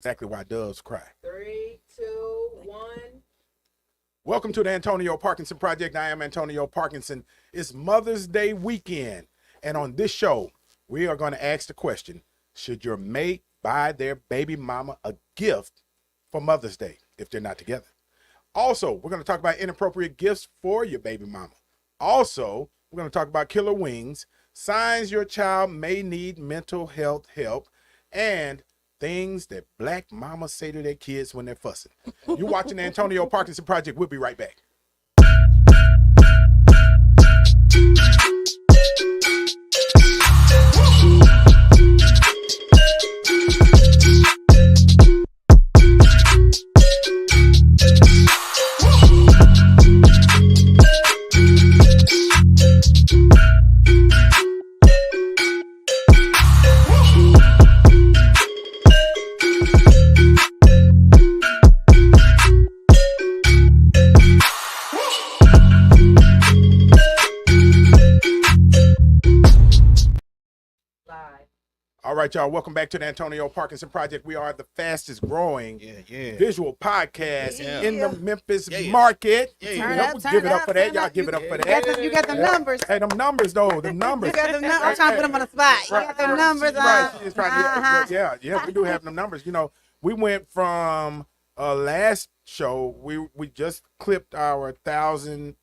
Exactly why doves cry. 3, 2, 1. Welcome to the Antonio Parkinson Project. I am Antonio Parkinson. It's Mother's Day weekend. And on this show, we are going to ask the question, should your mate buy their baby mama a gift for Mother's Day if they're not together? Also, we're going to talk about inappropriate gifts for your baby mama. Also, we're going to talk about killer wings, signs your child may need mental health help, and things that black mamas say to their kids when they're fussing. You're watching the Antonio Parkinson Project. We'll be right back. All right, y'all. Welcome back to the Antonio Parkinson Project. We are the fastest growing visual podcast in the Memphis market. Give it up for that. Y'all give it up for that. You got the numbers. Hey, them numbers, though. The numbers. You got the numbers. I'm trying to put them on the spot. You got the numbers. Right. She is trying to, yeah, we do have them numbers. You know, we went from last show, we just clipped our 1,000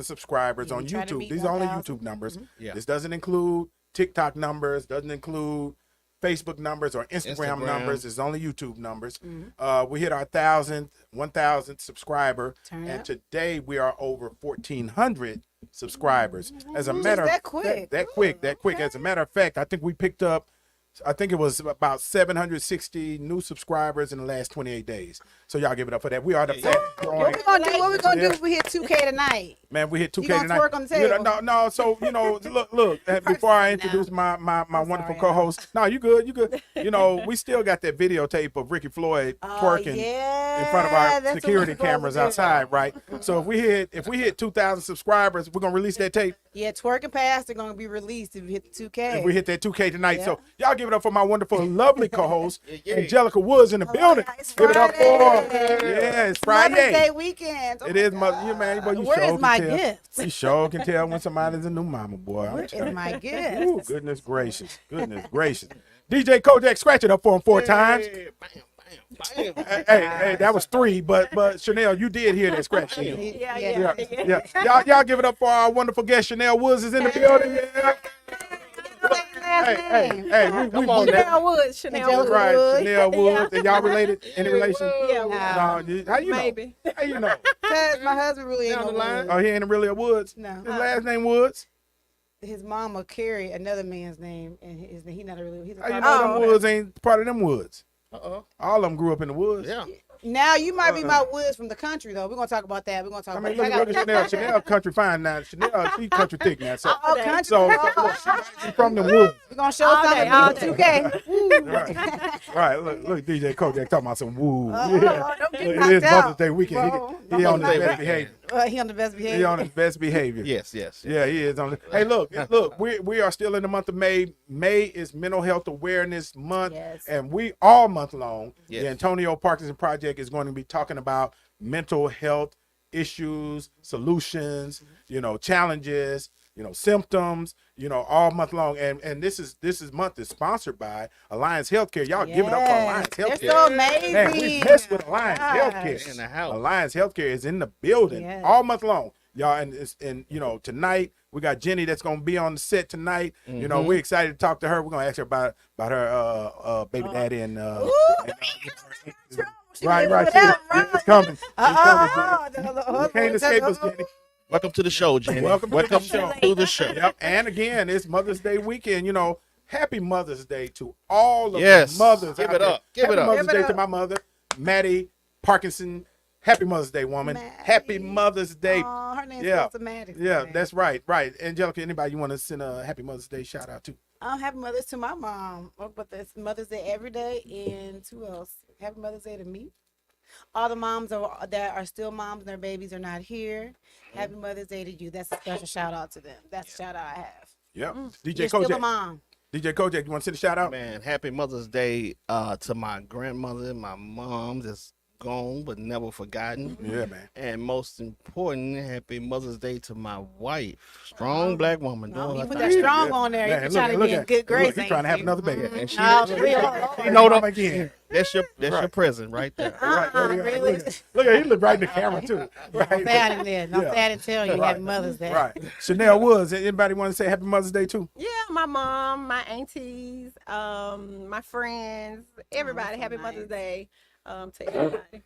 subscribers on YouTube. These are only YouTube numbers. This doesn't include TikTok numbers, doesn't include Facebook numbers or Instagram numbers. It's only YouTube numbers. We hit our 1,000th subscriber, and today we are over 1,400 subscribers. As a matter of that quick. That quick. As a matter of fact, I think we picked up, I think it was about 760 new subscribers in the last 28 days. So y'all give it up for that. We are the fastest growing. What we gonna do if we hit 2K tonight? Man, we hit 2K you tonight. Twerk on the table? No. So look. Before I introduce my wonderful co-host, no, you good. You know, we still got that videotape of Ricky Floyd twerking in front of our security cameras outside, right? So if we hit 2,000 subscribers, we're gonna release that tape. Yeah, twerking past are gonna be released if we hit the 2K. If we hit that 2K tonight, so y'all give it up for my wonderful, lovely co-host, Angelika Woods in the building. Give it up for it's Friday. Mother's Day weekend. It is Mother's Day. Where is my gift? You sure can tell when somebody's a new mama, boy. Where is my gift? Ooh, goodness gracious. DJ Kojak, scratch it up for him 4 times. Hey, that was 3, but Chanel, you did hear that scratch. Yeah. Y'all give it up for our wonderful guest, Chanel Woods is in the building. Hey, we Chanel Woods. Chanel Woods. And y'all related? Any relation? Yeah. No. How you Maybe. know? How you know? Because my husband really ain't no Woods. Oh, he ain't really a Woods? No. His last name Woods? His mama carried another man's name, and he not a really. He's a How you know them Woods ain't part of them Woods? Uh-oh. All of them grew up in the woods. Yeah. Now you might be my Woods from the country though. We're gonna talk about that. Look at Chanel. Chanel country fine now. Chanel, she country thick now. So, country. So she's from the woods. We're gonna show something on 2K. Right. Look, DJ Kojak talking about some woo. Don't get It knocked is out, Mother's Day weekend. bro. He on his best behavior. He on the best behavior. He on his best behavior. Yes. Yeah, he is on. Hey, look, we are still in the month of May. May is Mental Health Awareness Month, and we all month long. The Antonio Parkinson Project is going to be talking about mental health issues, solutions, challenges, symptoms, all month long. And this month is sponsored by Alliance Healthcare. Y'all give it up for Alliance Healthcare. They're so amazing. Man, we mess with Alliance Healthcare. In the house. Alliance Healthcare is in the building all month long. Y'all, and tonight we got Jenny that's gonna be on the set tonight. We're excited to talk to her. We're gonna ask her about her baby daddy and right. It's coming. You can't escape us, Jenny. Welcome to the show, Jenny. Welcome to the show. Yep. And again, it's Mother's Day weekend. Happy Mother's Day to all of the mothers. Give it up. Happy Mother's Day to my mother, Maddie Parkinson. Happy Mother's Day, woman. Maddie. Happy Mother's Day. Oh, her name's Maddie. Yeah, that's right. Angelika, anybody you want to send a Happy Mother's Day shout out to? Happy Mother's to my mom. But it's Mother's Day every day. And who else? Happy Mother's Day to me. All the moms that are still moms and their babies are not here. Happy Mother's Day to you. That's a special shout out to them. That's a shout out I have. Yep. DJ You're still a Kojak. mom. DJ Kojak, you want to send a shout out? Man, happy Mother's Day to my grandmother, my mom that's gone but never forgotten. Yeah, man. And most important, happy Mother's Day to my wife. Strong black woman. No, doing you her put thing. that strong on there. Man, You look trying to look be in at- good grace. Look, he's trying to have another baby. And she, No, You know know that- again. that's your Right. present right there. Right, really? Look at he look right in the camera too. Right. Don't say I didn't there. Don't Yeah. say I didn't tell you. Right. Happy Mother's Day. Right. Chanel Woods. Anybody want to say Happy Mother's Day too? Yeah, my mom, my aunties, my friends, everybody. so Happy nice. Mother's Day to everybody.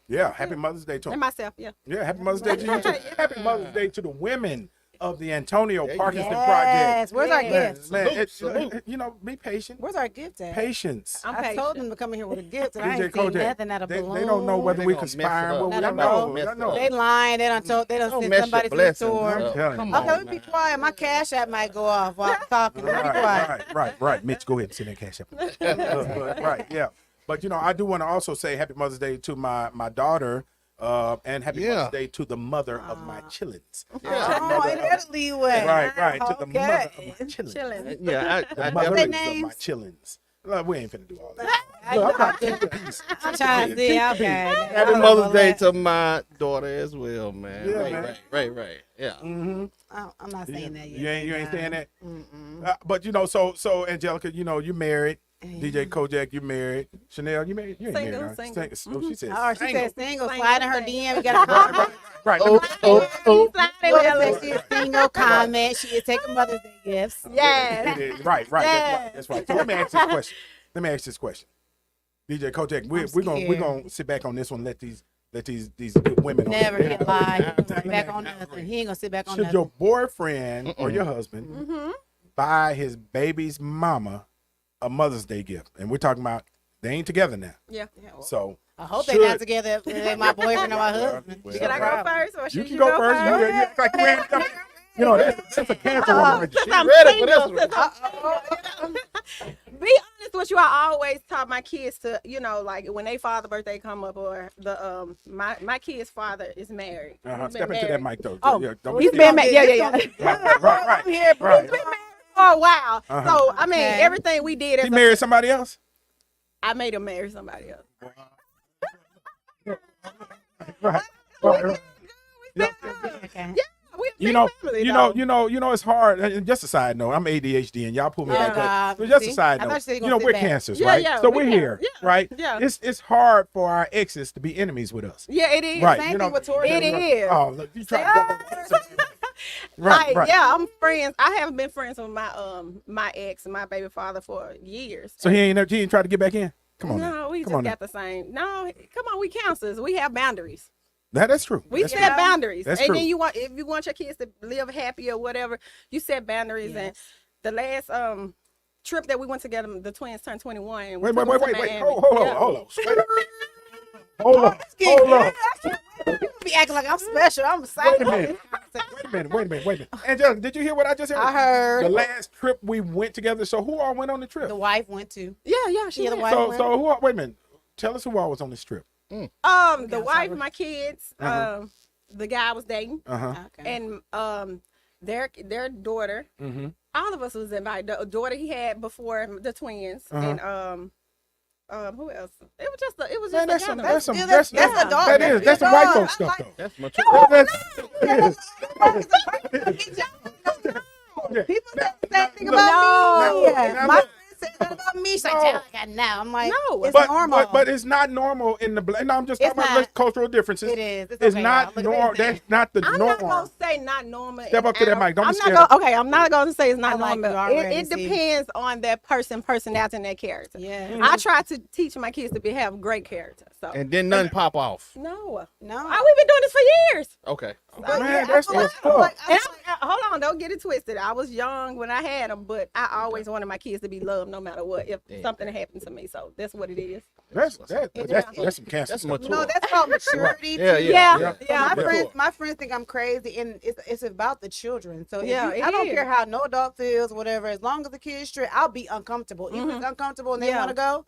Yeah. Happy Mother's Day to And him. myself, yeah. Yeah. Happy Mother's Day to you too. Happy Mother's Day to the women of the Antonio There you Parkinson go. Project. Yes. Where's our Yeah. gift? Man, Salute. you know, be patient. Where's our gift at? Patience. I'm I patient. told them to come in here with a gift, and I DJ ain't seen Kojak, nothing at a they balloon. don't know whether They we gonna mess it conspiring. up. Well, Not I a know. balloon. I know. They lying. They don't Don't send mess somebody your to the blessings store. I'm up. telling Come you. on, Okay, let me be man. quiet. My cash app might go off while I'm talking. Let me be quiet. Right. Mitch, go ahead and send that cash up. Right, yeah. But you know, I do want to also say Happy Mother's Day to my daughter, and Happy Yeah. Mother's Day to the mother of my chillins. Oh, ain't that a leeway? Right. To the mother of my chillins. Chilling. Yeah, The I mother They of my names? chillins. Look, we ain't finna do all that. Look, I'm trying to keep the peace. I'm trying to see. Okay. Happy Mother's Day to my daughter as well, man. Yeah, right, man. right. Yeah. Mm-hmm. I'm not saying that yet. You ain't saying that. Mm-mm. But you know, so Angelika, you know, you married. DJ Kojak, you married. Chanel, you married. You ain't Single, married. single. Oh, she said. Oh, she single. said single. Single, Slide in her single. DM. We got to Right. Oh. Well, she is single. Comment. She is taking Mother's Day gifts. Yes. It is. Right. That's right. So let me ask this question. DJ Kojak, we're scared. gonna sit back on this one. Let these good women. on Never there. get lie. He ain't gonna sit back on nothing. He ain't gonna sit back on Should nothing. your boyfriend or your husband Mm-hmm. buy his baby's mama a Mother's Day gift? And we're talking about they ain't together now. Yeah. Yeah, well, So I hope should- they're not together. They're my boyfriend or my husband. Well, Should I go first or you should can you go first. You ready? It's like you ready. You know, that's a cancer woman right there. Since I'm ready for this single, one. be honest with you, I always taught my kids to, you know, like when they father birthday come up or the my kid's father is married. He's been Step into that married. mic though. Oh, Yeah, don't he's be been scared. married. Yeah. Right. I'm here, bro. Right. He's been married for a while. Uh-huh. So I mean, Okay. everything we did, He as married somebody else. I made him marry somebody else. Right. Yeah. Okay. We a You big know, family, you though. know, it's hard. And just a side note, I'm ADHD, and y'all pull me Oh, back up. God. So just a See? side I thought note, you said you you gonna know, sit we're back. cancers, Yeah, right? yeah, So we we're can. here, Yeah, right? yeah. It's hard for our exes to be enemies with us, Yeah, it is. right? Same you thing know, with Tori. It is. Oh, look, you try to Like, right. yeah, I'm friends. I haven't been friends with my ex, my baby father, for years. So he ain't tried to get back in. Come on, No, now. we Come just on now. got the same. No, come on, we counselors. We have boundaries. That's true. We That's set true. boundaries. That's and true. then if you want your kids to live happy or whatever, you set boundaries. And Yes. the last trip that we went together, the twins turned 21. And we Wait. took them to Wait. Miami. Hold Yeah. on. Hold on. You be acting like I'm special. I'm excited. Wait a minute. Angelica, did you hear what I just heard? I heard. The last trip we went together. So who all went on the trip? The wife went to. Yeah, she Yeah, the went. wife So went. who? Wait a minute. Tell us who all was on this trip. The Okay, wife, sorry. my kids, Uh-huh. the guy I was dating, Okay. and their daughter. Mm-hmm. All of us was invited. The daughter he had before the twins, and who else? It was just it was Man, just that's a gathering. some. Still, That's that's a dog. That is. That's some white folks stuff though. That's my People say the same thing Look, about me. now, My look. friend said that about me. She's like, No. Angelica, now. I'm like, No. it's But, normal. but it's not normal in the black. No, I'm just It's talking about not. cultural differences. it is. It's okay, not y'all. Look at normal. this. That's not the I'm norm. not gonna say not normal. Step up to that mic. Don't be I'm scared. not gonna, okay, I'm not gonna say it's not I like normal. you already, It see. depends on that personality and their character. Yeah. I try to teach my kids to have great character. So And then nothing pop off. no, No. we've been doing this for years. Okay. But Man, yeah, that's I feel what's like- up. And hold on, don't get it twisted. I was young when I had them, but I always wanted my kids to be loved no matter what. If Yeah. something happened to me, so that's what it is. That's some cancer. That's stuff. mature. No, that's called maturity. Yeah, too. yeah. Yeah. My friends think I'm crazy, and it's about the children. So if Yeah, you- it I don't is. care how no adult feels, whatever. As long as the kid's straight, I'll be uncomfortable. If it's uncomfortable and they Yeah. want to go,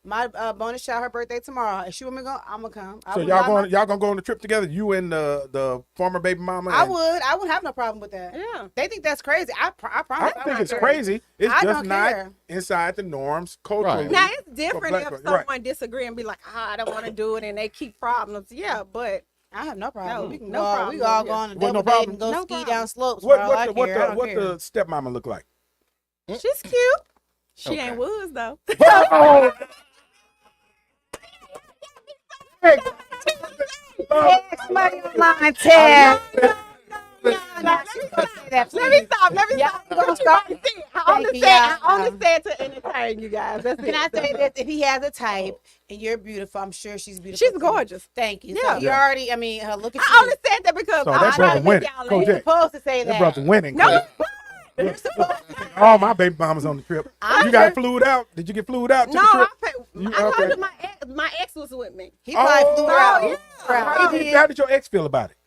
My bonus child, her birthday tomorrow. If she want me to go, I'm gonna come. So y'all gonna go on the trip together? You and the former baby mama? I would have no problem with that. Yeah. They think that's crazy. I I promise. don't think it's crazy. It's I just don't not care. inside the norms culturally. Right. Now it's different black if folks, someone right. disagree and be like, I don't want to do it, and they keep problems. Yeah, but I have no problem. No, We can no go. problem We all over go here. on a Well, no double date problem. and go No ski problem. down slopes. For all I care. I don't What care. the stepmama look like? she's cute. She Okay. ain't Woods though. Oh, hey, Somebody online, Ted. Let me stop. you gonna stop? I only said to entertain you guys. That's Can it. I say this? If he has a type and you're beautiful, I'm sure she's beautiful. She's too. gorgeous. Thank you. Yeah. So you already, I mean, look at I you. only said that because So I'm that trying brother to make winning. y'all Kojak. You're laugh. supposed to say that that. brother winning. No, You're supposed to. All my baby mamas on the trip. I'm You got sure- flued out? Did you get flued out to no, the trip? I told okay. you my ex was with me. He probably flew Oh, out. yeah. How did your ex feel about it?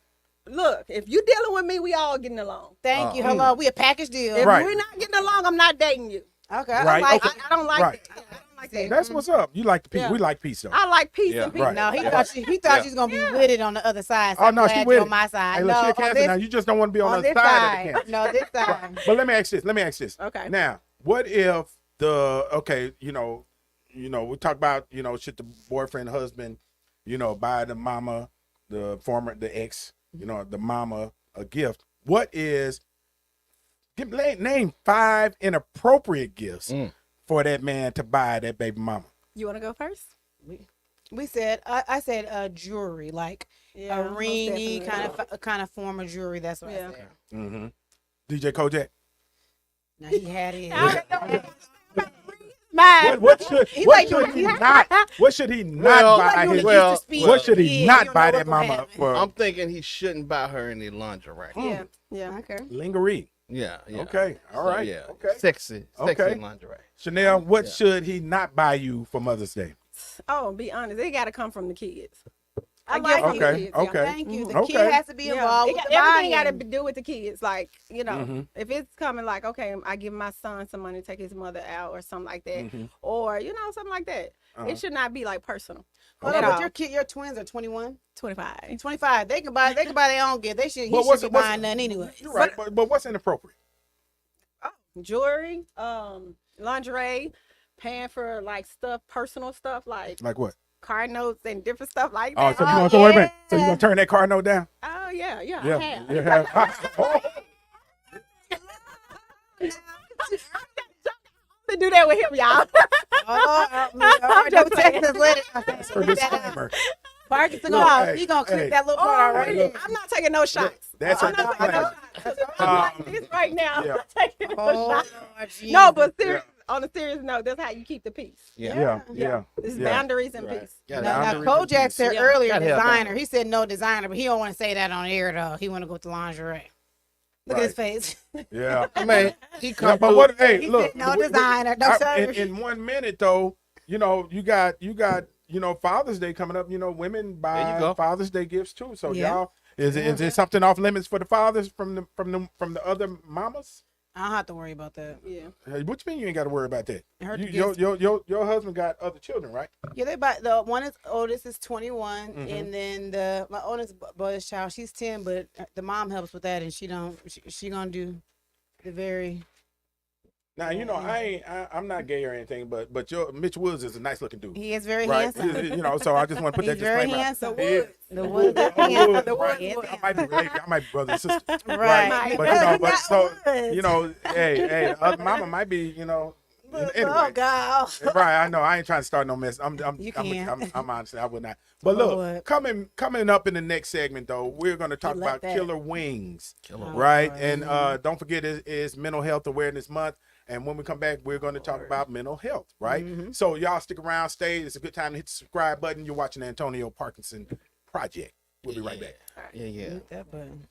Look, if you dealing with me, we all getting along. Thank you. Hello. We a package deal. If Right. we're not getting along, I'm not dating you. Okay. Right, I like okay. it. I don't like Right. that. I don't like that. That's what's up. You like the peace. Yeah. We like peace though. I like peace Yeah. and peace. Right. No, he Yeah. thought she was gonna be with it on the other side. So Oh I'm no, she glad with you're it. on my side. Hey, no, look, she a on cancer this, now. You just don't want to be on, on the this side side. of the cancer. No, this side. But let me ask this. Okay. Now, what if we talk about, should the boyfriend, husband, buy the mama, the ex, the mama a gift? What is, name 5 inappropriate gifts for that man to buy that baby mama? You want to go first? We said I said jewelry, like Yeah, a most ringy definitely. kind of form of jewelry. That's what Yeah. I said. Mm-hmm. DJ Kojak. Now he had it. Mine. What should he like not? What should he not Well, buy? like his, when he used to speak. what should he Yeah, not you buy know that what's gonna mama happen. for? I'm thinking he shouldn't buy her any lingerie. Yeah. Yeah. Okay. Lingerie. Yeah. Okay. All So, right. yeah. Okay. Sexy Okay. lingerie. Chanel, what Yeah. should he not buy you for Mother's Day? Oh, be honest. It got to come from the kids. I get like from you. the Okay, kids, okay. Thank you. The Okay. kid has to be involved with the Everything got to buying. do with the kids. Like, Mhm. if it's coming like, okay, I give my son some money to take his mother out or something like that, Mhm. or, something like that. Uh-huh. It should not be like personal. Hold At on, all. but your twins are 21 25. and 25. They can buy their own gift. He should be buying none anyway. You're right, but what's inappropriate? Jewelry, lingerie, paying for like stuff, personal stuff like Like what? car notes and different stuff like Oh, that. so you Oh, gonna so wait a minute. So you yeah. gonna turn that car note down? Oh, yeah, I Yeah. have. You have. Oh, To do that with him, y'all. Don't text us later. that's her disclaimer. Parkinson, Look, he gonna click hey. that little part already. look. I'm not taking no shots. That's I'm her not taking no disclaimer. shots. I'm like this right now. yeah. I'm not taking no Oh, shots. Lord Jesus. No, but on a serious note, that's how you keep the peace. Yeah. It's Yeah. boundaries and Right. peace. Yeah, Now, boundaries and Kojak peace. said Yeah. earlier Gotta have designer. boundaries. He said no designer, but he don't want to say that on air though. He want to go with the lingerie. Look at his face. Yeah. I mean, he Yeah, come but through. what? Hey, He look. said no designer, no service. In 1 minute though, you got Father's Day coming up. Women There you buy go. Father's Day gifts too. So Yeah. y'all, is it something off limits for the fathers from the other mamas? I don't have to worry about that. Yeah. Hey, what you mean you ain't got to worry about that? Her Your husband got other children, right? Yeah, they buy the one is oldest is 21, Mhm. and then my oldest boy's child, she's 10, but the mom helps with that, and she gonna do the very. Now I'm not gay or anything, but your Mitch Woods is a nice looking dude, He is very right? handsome. So I just want to put He's that very disclaimer out. handsome. He is. The Woods. Oh, handsome. Woods, The right. Woods. I might be related. I might be brother and sister. Right. But so Woods. hey, other mama might be, Oh anyway. God. Right, I know. I ain't trying to start no mess. I'm You can. I'm honestly, I would not. But Lord. look, coming up in the next segment though, we're going to talk like about that. killer wings, Killer right? Lord. And don't forget it's Mental Health Awareness Month. And when we come back, we're going to talk about mental health, right? Mhm. So y'all stick around, stay. It's a good time to hit the subscribe button. You're watching the Antonio Parkinson Project. We'll be right back. Yeah. Hit that button.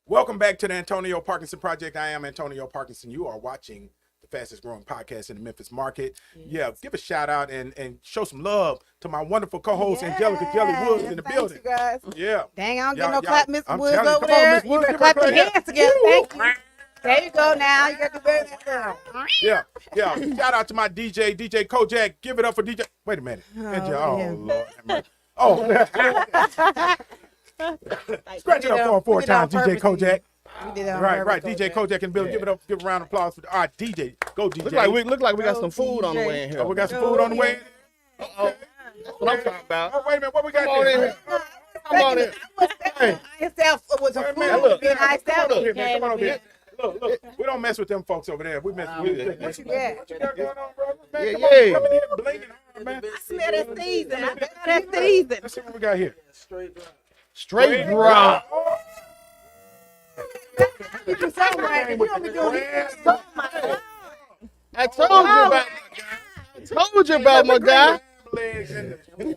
Welcome back to the Antonio Parkinson Project. I am Antonio Parkinson. You are watching the fastest growing podcast in the Memphis market. Yeah, give a shout out and show some love to my wonderful co-host Angelika Geli Woods in the building. You guys. Yeah. Dang, I don't Y'all- get no clap, Mr. I'm Woods telling you, over come on, there. Miss You Woods, better give her clap your a clap. hands together. Thank you. There you go now. You got to do better than that. Yeah. Shout out to my DJ Kojak. Give it up for DJ. Wait a minute. yeah. Lord. Oh, scratch it up for We did it four on times, DJ purpose. Kojak. We did it on Right. purpose. DJ Kojak and Bill. Give it up. Give a round of applause for our DJ. Go DJ. Look like we got Go, some food on the TJ. way in here. Oh, we got some food on the way. Uh-oh. That's what I'm talking about. Oh, wait a minute. What we got Come on in there? here. Come on in. Hey, Myself was some Wait a food. minute, look. Being iced out. come on here, man. Come on over here. Look. We don't mess with them folks over there. We mess with them. What you got? What you got going on, brother? Man, Yeah, come on, yeah. come in here blinking hard, man. I smell that season. I smell that season. Let's see what we got here. Straight drop. Oh, You do something right. You don't be doing it. I told you about my guy. I told you about my guy. legs and the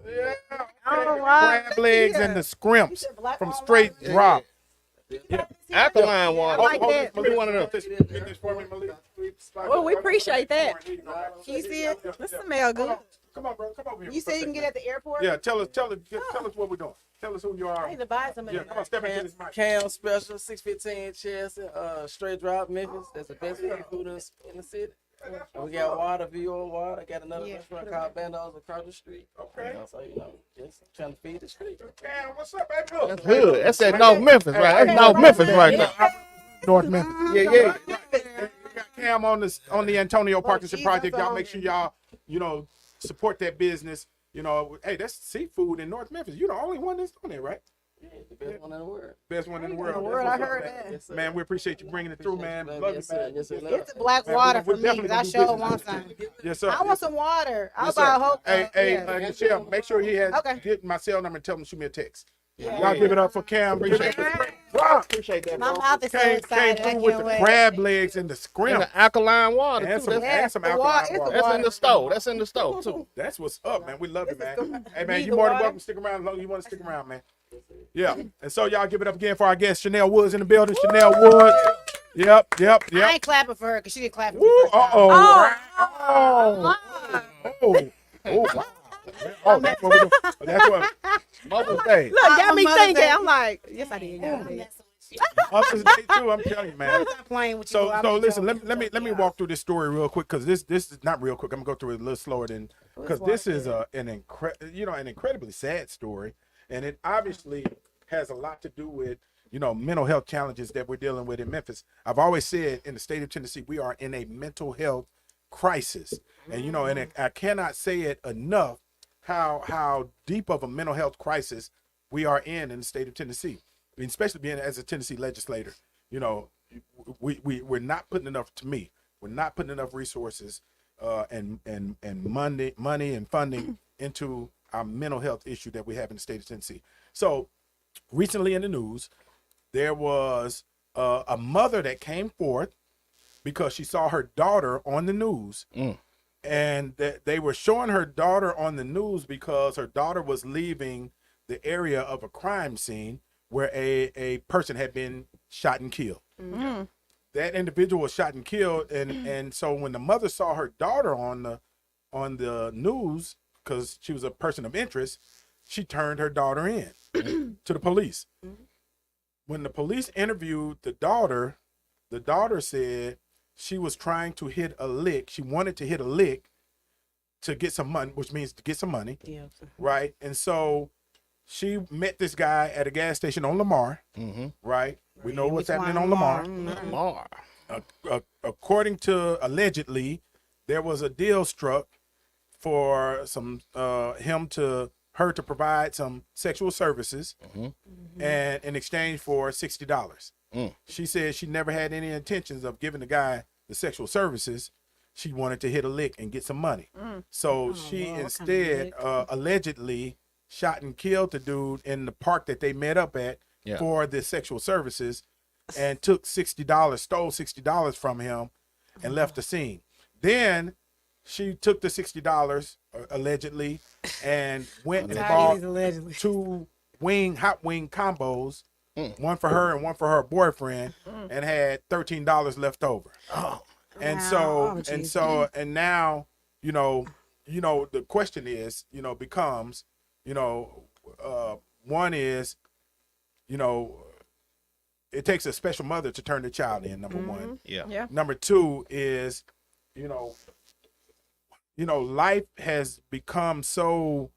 yeah, Oh, wow. crab legs and the scrimps black from on straight white. drop. Alkaline water. I like that. Give me one of them. Get this for me, Malik. Well, we appreciate that. Can you see it? This smell good. Come on, bro. Come over here. You say you can get at the airport? Yeah, tell us what we're doing. Tell us who you I are. need to buy some of Yeah, that. come on, step into this mic. Cam Special, 615 chest, straight drop Memphis. That's the best food in the city. And we got water, VO water. I got another Yeah. restaurant called Bandos across the street. Okay. So, just trying to feed the street. Cam, what's up, baby? Look. That's good. That's that North Memphis, right? That's North Memphis right now. North Memphis. Yeah. We got Cam on the Antonio Parkinson Jesus, Project. Y'all on make sure y'all, support that business. Hey, that's seafood in North Memphis. You're the only one that's on there, right? Yeah, the best one in the world. Best one in the world. the world, That's I what's up, heard man. that. Yes, sir. Man, we appreciate you bringing it through, man. Appreciate you, Love you, yes, sir. man. Yes, sir. Yes, Love It's black Man, water we for me definitely because I gonna do sure business. want some. Yes, sir. I want some water. I'll Yes, buy a sir. whole Hey, yeah. Michelle, make sure he has Okay. get my cell number and tell him to shoot me a text. Yeah. Y'all give it up for Cam. Appreciate that. Wow. Appreciate that, My bro. mouth is so Came excited. I through with can't the wait. crab legs and the And scrimp. the alkaline water, And too. some, That's, and some the alkaline water- it's the water. that's in the stove. That's in the stove, too. That's what's up, man. We love you, man. Hey, man, Need you the more than water? welcome to stick around as long as you want to stick around, man. Yeah. And so y'all give it up again for our guest, Chanel Woods in the building. Chanel Woods. Yep. I ain't clapping for her because she didn't clap for me. Woo, the first time. Wow. Oh, that's what we do. That's what Mother's Day. Look, got me Mother's thinking. Day. I'm like, yes, I did. Yes, I did. Mother's Day too. I'm telling you, man. I'm playing with you. So I'm so just listen, joking. let me walk through this story real quick because this is not real quick. I'm gonna go through it a little slower than because this is an incredibly sad story, and it obviously has a lot to do with mental health challenges that we're dealing with in Memphis. I've always said in the state of Tennessee we are in a mental health crisis, and and I cannot say it enough how deep of a mental health crisis we are in the state of Tennessee. I mean, especially being as a Tennessee legislator, we're not putting enough. To me, we're not putting enough resources and money and funding into our mental health issue that we have in the state of Tennessee. So recently in the news, there was a mother that came forth because she saw her daughter on the news. And they were showing her daughter on the news because her daughter was leaving the area of a crime scene where a person had been shot and killed. That individual was shot and killed, and so when the mother saw her daughter on the news, because she was a person of interest, she turned her daughter in to the police. When the police interviewed the daughter said she was trying to hit a lick. She wanted to hit a lick to get some money, which means to get some money, right? And so she met this guy at a gas station on Lamar, right? We know what's happening on Lamar. Lamar. According to allegedly, there was a deal struck for some her to provide some sexual services, and in exchange for $60. She said she never had any intentions of giving the guy the sexual services. She wanted to hit a lick and get some money. So she Lord, what instead allegedly shot and killed the dude in the park that they met up at for the sexual services, and took $60, stole $60 from him, and left the scene. Then she took the $60 allegedly and went and bought Allegedly. 2 hot wing combos, one for her and one for her boyfriend, and had $13 left over. Oh, And Wow. so, Oh, and geez. so, and now, the question is, becomes, one is, it takes a special mother to turn the child in, number one. yeah. Yeah. Number two is, life has become so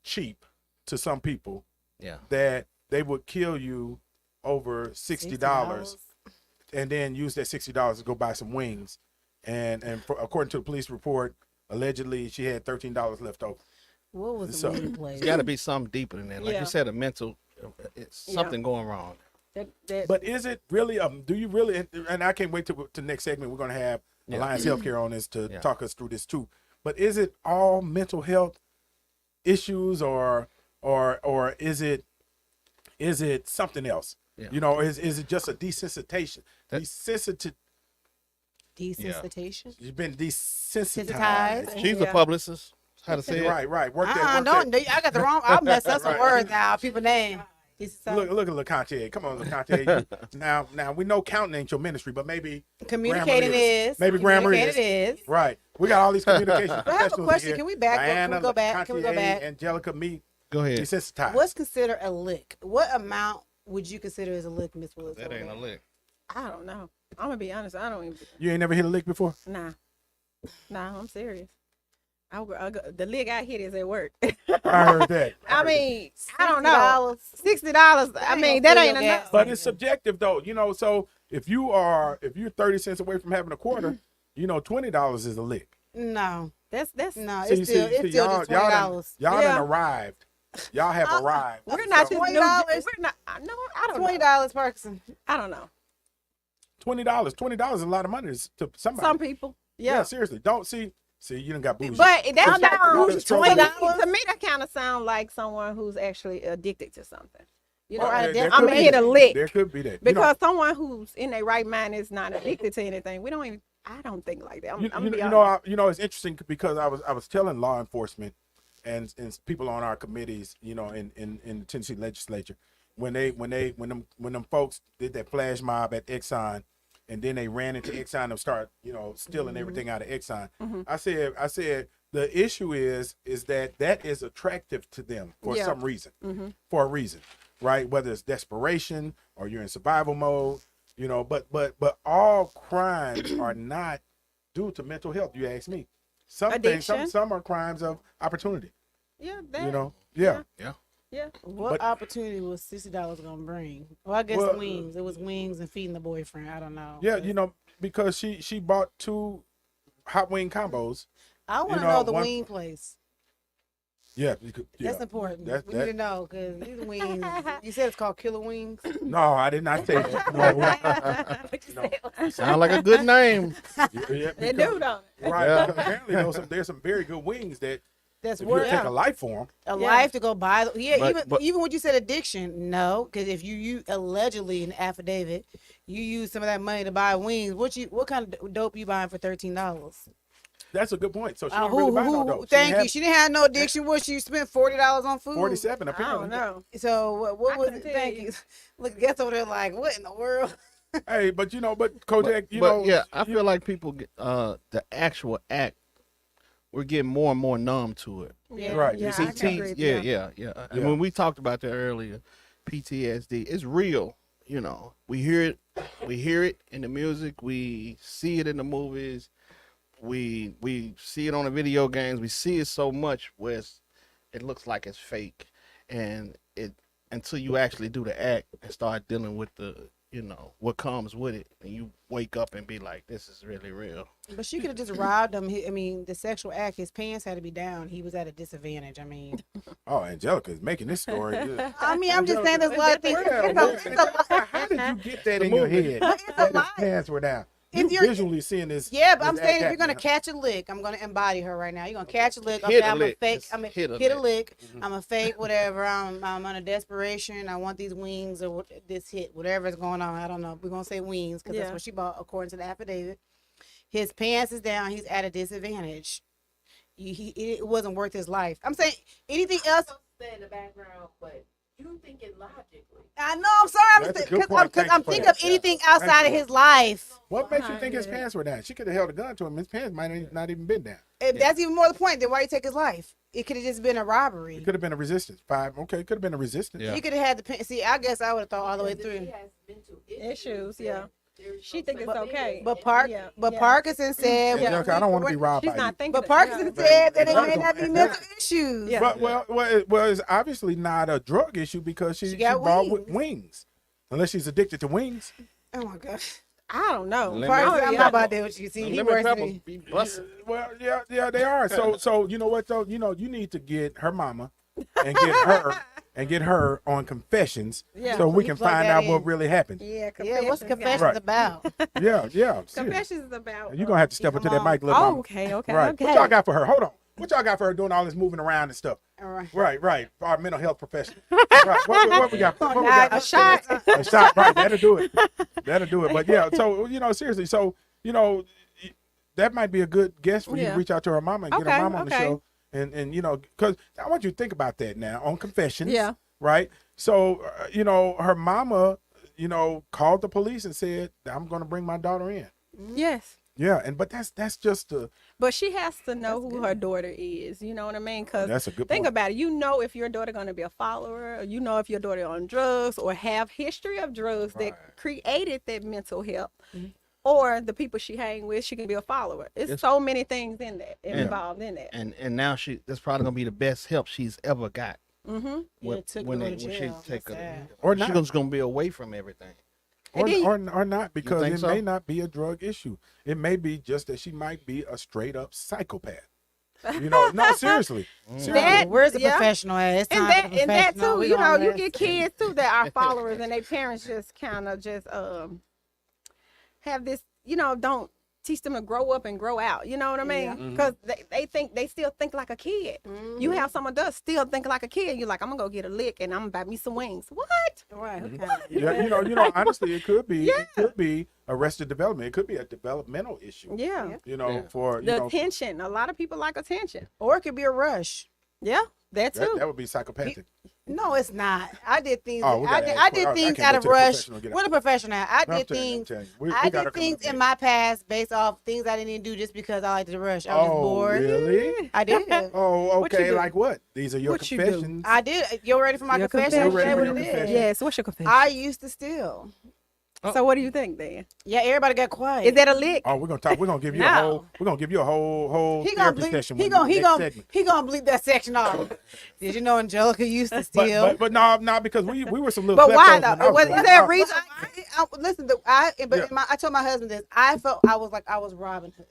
cheap to some people Yeah. that they would kill you over $60 and then use that $60 to go buy some wings. And according to the police report, allegedly she had $13 left over. What was the So- wing place? It's got to be something deeper than that. Like Yeah. you said, it's something going wrong. But is it really? Do you really? And I can't wait to the next segment. We're going to have Alliance Healthcare on this to talk us through this too. But is it all mental health issues, or is it something else? Yeah. Is it just a desensitization? Desensitization. You've been desensitized. Sensitized. She's a publicist. How to say it? Right. Work that. I got the wrong. I'll mess up some words now. People name. Look at LeContier. Come on, LeContier. now we know counting ain't your ministry, but maybe Communicating grammar is. Maybe grammar Communicating is. Right. We got all these communication I have a professionals question. here. Can we back up? Can we go back? Can we go LeContier, back? Angelika, me, Go ahead. desensitized. What's considered a lick? What amount would you consider as a lick, Miss Woods? That ain't a lick. I don't know. I'm gonna be honest. I don't even. You ain't never hit a lick before? Nah, I'm serious. The lick I hit is at work. I heard that. I mean, I don't know. $60. I mean, that ain't enough. But it's subjective though, So if you're 30 cents away from having a quarter, $20 is a lick. No, That's no. See, It's still just y'all $20. done Yeah. arrived. Y'all have arrived. we're not So, just $20. We're not. No, I don't know. $20, Parkinson. I don't know. $20. $20 is a lot of money to somebody. Some people. Yeah, Yeah. seriously. Don't see, you done got bougie. But that Bougie- sounds bougie- to me that kind of sound like someone who's actually addicted to something. You know, Well, there I'm could gonna be hit that. a lick There could be that. because someone who's in their right mind is not addicted to anything. We don't even. I don't think like that. I'm gonna be honest. It's interesting because I was telling law enforcement and people on our committees, in the Tennessee legislature, when them folks did that flash mob at Exxon, and then they ran into Exxon and start stealing everything out of Exxon. I said the issue is that is attractive to them for Yeah. some reason, for a reason, right? Whether it's desperation or you're in survival mode, but all crimes are not due to mental health. You ask me. Some things, Addiction. some are crimes of opportunity. Yeah. That, Yeah. Yeah. What But- opportunity was $60 gonna bring? Well, I guess Well, wings. It was wings and feeding the boyfriend. I don't know. Yeah, But because she bought 2 hot wing combos. I want to you know, know the one- wing place. Yeah, That's important. That- We need to know because these wings. You said it's called Killer Wings. No, I did not say that. No. Sound like a good name. Yeah, They because- do, don't it? Right. Yeah. Because apparently there's some very good wings that That's if you worth take a life for them. a Yeah. life to go buy. But- but- Even when you said addiction, no, because if you allegedly in the affidavit, you use some of that money to buy wings. What kind of dope you buying for $13? That's a good point. So she don't really buy no dope. Thank you. She didn't have no addiction. What she spent $40 on food. 47 I apparently. don't know. So what I was couldn't it? tell Thank you. you. Look, guess over there like what in the world? Hey, but Kojak, I feel like people get the actual act. We're getting more and more numb to it. Yeah. Right. Yeah, You see, I can agree with you. Yeah. And Yeah. when we talked about that earlier, PTSD, it's real. We hear it in the music, we see it in the movies, we see it on the video games, we see it so much where it looks like it's fake, and it until you actually do the act and start dealing with the what comes with it, and you wake up and be like, this is really real. But she could have just robbed him. I mean, the sexual act, his pants had to be down. He was at a disadvantage. I mean, Oh, Angelika is making this story. I'm just saying there's a lot of things. How did you get that in your head? It's a That his lot. pants were down. If You you're- visually seeing this. Yeah, but this I'm saying if you're gonna act catch a lick, I'm gonna embody her right now. You're gonna catch a lick. Hit Okay, a I'm lick. a fake. Just I'm a hit a hit a lick. lick. I'm a fake whatever. I'm under desperation. I want these wings or this hit, whatever's going on. I don't know. We're gonna say wings because Yeah. that's what she bought according to the affidavit. His pants is down. He's at a disadvantage. It wasn't worth his life. I'm saying anything else. that in the background, but you thinking logically. I know. I'm sorry. That's a good point. Because Thank I'm you for thinking that. of anything Yeah. outside Thank of you. his life. What makes you think his Yeah. pants were down? She could have held a gun to him. His pants might have not even been down. If that's even more the point, then why you take his life? It could have just been a robbery. It could have been a resistance. 5. Okay, could have been a resistance. Yeah. You could have had the pen. See, I guess I would have thought all the way Because if through. she has mental Issues, then yeah. there's She no think it's such okay. thing. But Yeah. Parkinson said, Yeah, Yeah. okay, I don't want to be robbed She's by not you. thinking. but Parkinson said that it Yeah. may not be Yeah. mental issues. Yeah. Well, it's obviously not a drug issue because she got brought wings. wings. Unless she's addicted to wings. Oh my gosh. I don't know. Lemon- Parkinson, I'm Yeah. not about that with you. See, he Lemon worse than peppers me. be busting. Well, yeah, they are. So you know what though? You need to get her mama and get her on confessions Yeah. so we You can plug find that out what in. really happened. Yeah. Yeah, what's Confessions, confessions Right. about? Yeah. Seriously. Confessions is about. You're gonna have to step Come into that on. mic, little Oh, mama. okay. Okay. Right. Okay. What y'all got for her? Hold on. What y'all got for her doing all this moving around and stuff? All right. Right. Our mental health professional. Right. What we got? What we got? A shot. A shot. Right. That'll do it. But yeah. So seriously. So that might be a good guest for you to Yeah. reach out to her mama and get her Okay, mama on the okay. show. And because I want you to think about that now on confessions. Yeah. Right. So her mama, called the police and said, "I'm going to bring my daughter in." Yes. Yeah. But that's just a But she has to know who her daughter is. You know what I mean? Because that's a good think point. about it. You know if your daughter going to be a follower. Or you know if your daughter on drugs or have history of drugs that created that mental health. Or the people she hang with, she can be a follower. It's Yes. so many things in that Yeah. involved in that. And now that's probably gonna be the best help she's ever got. Mm-hmm. Yeah, it took her to she jail. take That's her, sad. Or she's not. just gonna be away from everything. Or, And then- or not, because think it so? may not be a drug issue. It may be just that she might be a straight up psychopath. No, seriously. Seriously. That- Where's the yeah. professional at? It's And time that for the and that professional. too, We you gonna know, you let- get kids too that are followers and their parents just kind of just have this, don't teach them to grow up and grow out. You know what I mean? Because they still think like a kid. You have someone does still think like a kid. You're like, I'm gonna go get a lick and I'm gonna buy me some wings. What? Right. Okay. Yeah, honestly, it could be arrested development. It could be a developmental issue. Yeah. For The attention. A lot of people like attention. Or it could be a rush. Yeah, that too. that would be psychopathic. No, it's not. I did things. Oh, we I gotta did, ask I for- did I things can't out go of to the rush. professional, get out. What a professional. I I'm did telling you, things. We I gotta did come things up in next. my past based off things I didn't do just because I liked to rush. I was just Oh, bored. really? I did. Oh, What you okay. do? Like what? These are your What you do? confessions. I did. You ready for my Your confession? confession. Say what Your it is. confession. Yes. What's your confession? I used to steal. So what do you think then? Yeah, everybody got quiet. Is that a lick? Oh, we're gonna talk. We're gonna give you No. a whole he gonna therapy bleep, session. he when gonna the he next gonna segment. he gonna bleep that section off. Did you know Angelika used to steal? But no, because we were some little. But why kleptos when I though? was Is growing there a up. reason? Listen, Yeah. I told my husband this. I felt I was like I was Robin Hood.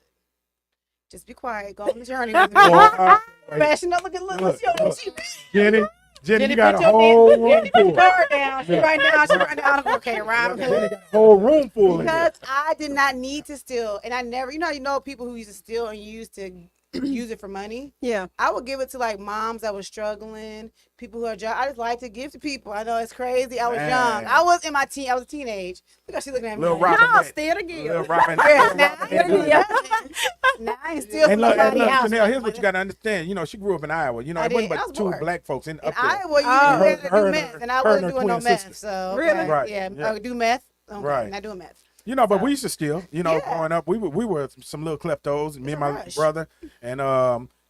Just be quiet. Go on the journey with me. Boy, Professional. Look at look. Look, Yo, look. she- Jenny, Jenny, you got put a your whole name- room Jenny, put full. your word down. She right now. She right now. Okay, Robin Hood. Jenny got a whole room full. in there. Because I did not need to steal, and I never, you know, people who used to steal and used to use it for money. Yeah. I would give it to like moms that was struggling, people who are I just like to give to people. I know it's crazy. I was Man. young. I was in my I was a teenage. Look how she looking at me. Little like, Robin No, Hood. still to give. Little Robin. Yeah, Little nah, Robin I ain't Hood. Nah, I ain't steal And from look, nobody's house. Chanel, here's what you got to understand. She grew up in Iowa. It I wasn't did. I but was two bored. black folks in In up there. Iowa, you Oh. didn't Her do and meth, her- and I her wasn't and her doing no twin meth. sisters. So Really? Right, yeah, yeah. do meth. Okay, Right. not doing meth. But we used to steal. Growing up, we were some little kleptos. Me and a my rush. brother, and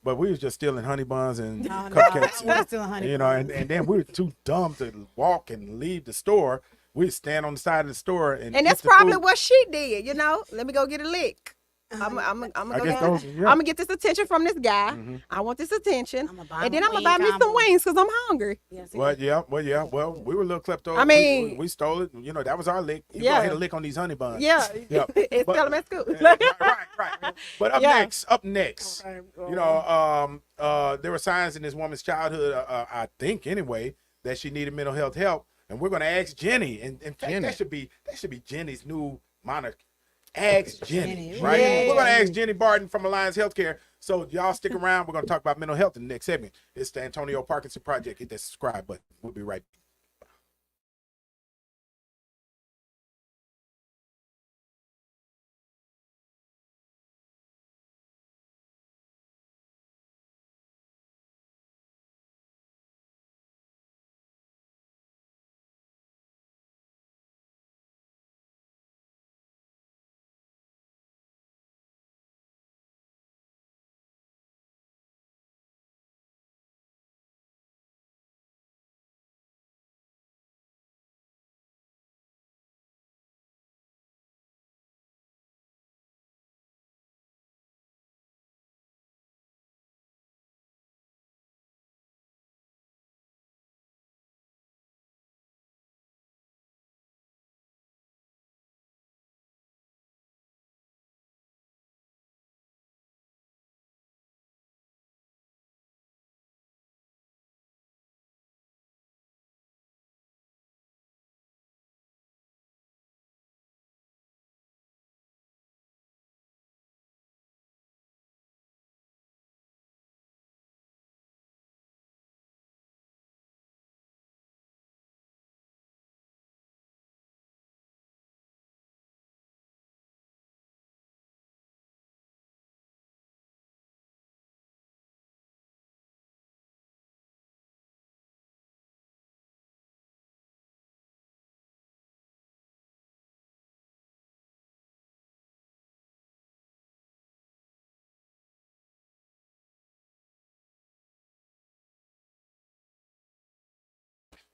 but we was just stealing honey buns and No, I cupcakes. wasn't stealing honey. And then we were too dumb to walk and leave the store. We'd stand on the side of the store and And that's eat the probably food. what she did, Let me go get a lick. I'm I guess those. Yeah. gonna get this attention from this guy. Mhm. I want this attention. I'ma buy And then him I'm a gonna buy wing me some combo. wings because I'm hungry. Yeah, see? Well, we were little kleptos. I mean- we stole it. That was our lick. You Yeah. go ahead and lick on these honey buns. Yeah. Yeah. It's But- tell them at school. right. But up Yeah. next, there were signs in this woman's childhood, I think anyway, that she needed mental health help, and we're going to ask Jenny. And in fact, Jenny. that should be Jenny's new moniker. Ask Jenny, Jenny. right? Yeah. We're going to ask Jenny Barton from Alliance Healthcare. So y'all stick around. We're going to talk about mental health in the next segment. It's the Antonio Parkinson Project. Hit that subscribe button. We'll be right back.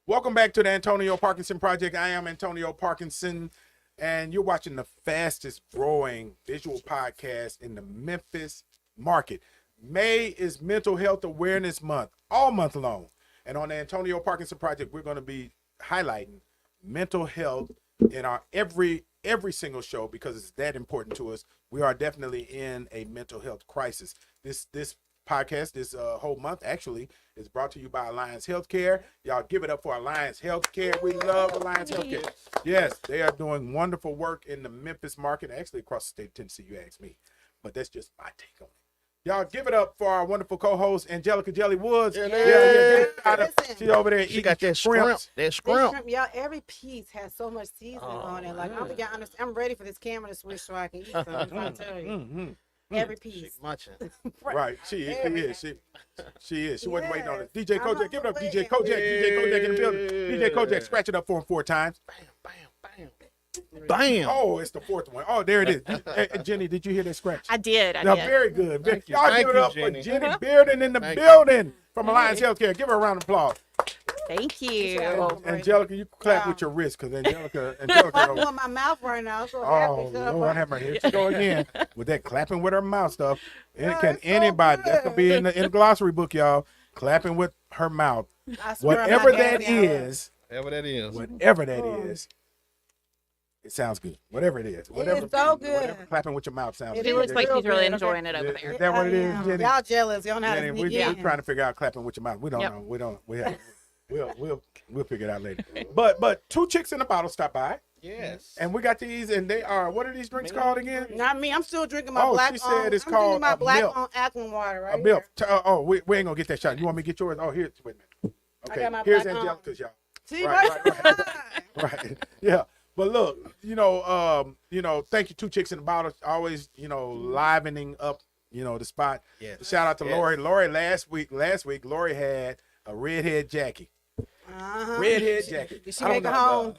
Welcome back to the Antonio Parkinson Project. I am Antonio Parkinson, and you're watching the fastest growing visual podcast in the Memphis market. May is Mental Health Awareness Month, all month long. And on the Antonio Parkinson Project, we're going to be highlighting mental health in our every single show because it's that important to us. We are definitely in a mental health crisis. This podcast, this whole month actually, is brought to you by Alliance Healthcare. Y'all give it up for Alliance Healthcare. We love Alliance Healthcare. Yes, they are doing wonderful work in the Memphis market, actually across the state of Tennessee, you ask me. But that's just my take on it. Y'all give it up for our wonderful co-host, Angelika Geli Woods. She's over there She eating got that shrimp. That This scrimp. shrimp, y'all, every piece has so much seasoning on it. Like, I'm ready for this camera to switch so I can eat some. I'm trying to tell you. Every piece. Munching. Right, she is. She is. She wasn't waiting on it. Yes. DJ Kojak, give it up, DJ Kojak. DJ Kojak in the building. DJ Kojak, scratch it up for him 4 times. Bam, bam, bam. Bam. Oh, it's the 4th one. Oh, there it is. Hey, Jenny, did you hear that scratch? I did. Now, did. very good. Thank you. Y'all Thank give it you, up Jenny. for Jenny Bearden in the building from Alliance Healthcare. Give her a round of applause. Thank you. Angelica, you clap with your wrist because Angelica. I want my mouth right now. I'm so happy. Oh, Lord have mercy. Here she go again with that clapping with her mouth stuff. And can anybody, that's going to be in the glossary book, y'all, clapping with her mouth. I swear I'm Whatever not that gagging. is, Whatever that is. it sounds good. Whatever it is. Whatever, is so good. Whatever clapping with your mouth sounds It good. She looks like real she's really good, okay. enjoying it over there. Is that what it is, Jenny? Y'all jealous. Y'all know how Jenny, to we're sneak in. trying to figure out clapping with your mouth. We don't Yep. know. We'll figure it out later. But 2 chicks in a bottle stopped by, Yes. and we got these, and they are, what are these drinks called again? Not me. I'm still drinking my Oh, black. she said it's I'm called drinking my a black milk. on alkaline water right A milk. here. We ain't gonna get that shot. You want me to get yours? Oh, here. Wait a minute. Okay, got my here's black on. Angelica's, y'all. See, Right. Right. Yeah. But look, thank you, 2 chicks in the bottle. Always, livening up, the spot. Yes. Shout out to Yes. Lori. Lori last week, Lori had a redhead Jackie. Uh-huh. Redhead Jackie. Did she I don't make it know. home?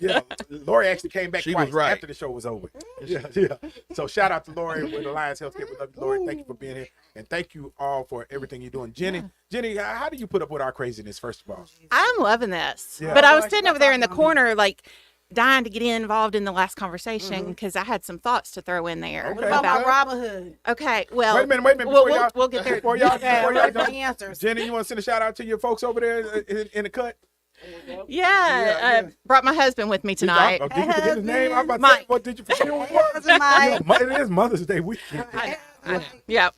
Yeah. Lori actually came back She twice was right. after the show was over. Yeah. So shout out to Lori with Alliance Healthcare. We love you, Lori. Thank you for being here. And thank you all for everything you're doing. Jenny, how do you put up with our craziness, first of all? I'm loving this. Yeah. But I was sitting over there in the corner, like, dying to get involved in the last Mm-hmm. conversation because I had some thoughts to throw in there. Okay. What about Okay. Robin Hood? Okay, well, Wait a minute. we'll get there. Before y'all The answers. Jenny, you want to send a shout out to your folks over there in the cut? Yeah, brought my husband with me tonight. Oh, did you forget his name? I'm about to say, Mike. what did you forget? What was Husband Mike. it is Mother's Day weekend. Yeah.